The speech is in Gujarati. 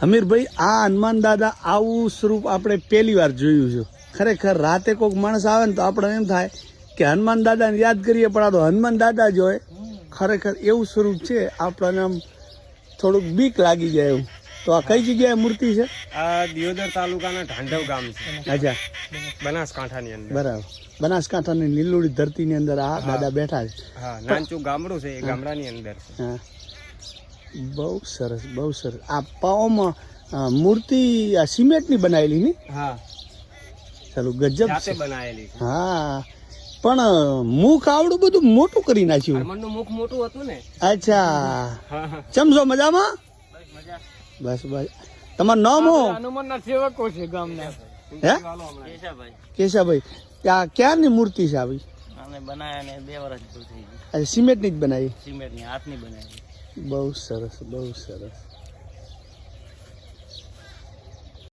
હમીરભાઈ આ હનુમાન દાદા આવું સ્વરૂપ આપણે પહેલી વાર જોયું છે. ખરેખર રાતે કોઈક માણસ આવે ને તો આપણે એમ થાય કે હનુમાન દાદાને યાદ કરીએ, પણ આ તો હનુમાન દાદા જ હોય. ખરેખર એવું સ્વરૂપ છે, આપણને આમ થોડુંક બીક લાગી જાય એવું. તો આ કઈ જગ્યાએ મૂર્તિ છે? આ દિયોદર તાલુકાના ઢાંઢવ ગામ છે. અચ્છા, બનાસકાંઠાની અંદર. બરાબર. બનાસકાંઠાની નીલોડી ધરતીની અંદર આ દાદા બેઠા છે. હા, નાનચુક ગામડું છે, એ ગામડાની અંદર છે. હા, બહુ સરસ, બહુ સરસ. આ પાઓમાં મૂર્તિ આ સિમેન્ટની બનાવેલી ને? હા, ચાલો ગજબ જાતે છે. બનાવેલી છે. હા, પણ મુખ આવડું બધું મોટું કરી નાખ્યું. હનુમાનનું મુખ મોટું હતું ને. અચ્છા, હા, હા. ચમસો મજામાં? બસ બસ. તમારું નામ હો? હનુમાનના સેવકો છે ગામના. હે? કેશાભાઈ કેશાભાઈ. આ ક્યારની મૂર્તિ છે આવી? આને બનાવ્યા ને 2 વર્ષ થઈ ગઈ. સિમેન્ટની જ બનાવી? સિમેન્ટની હાથની બનાવી. બહુ સરસ, બહુ સરસ.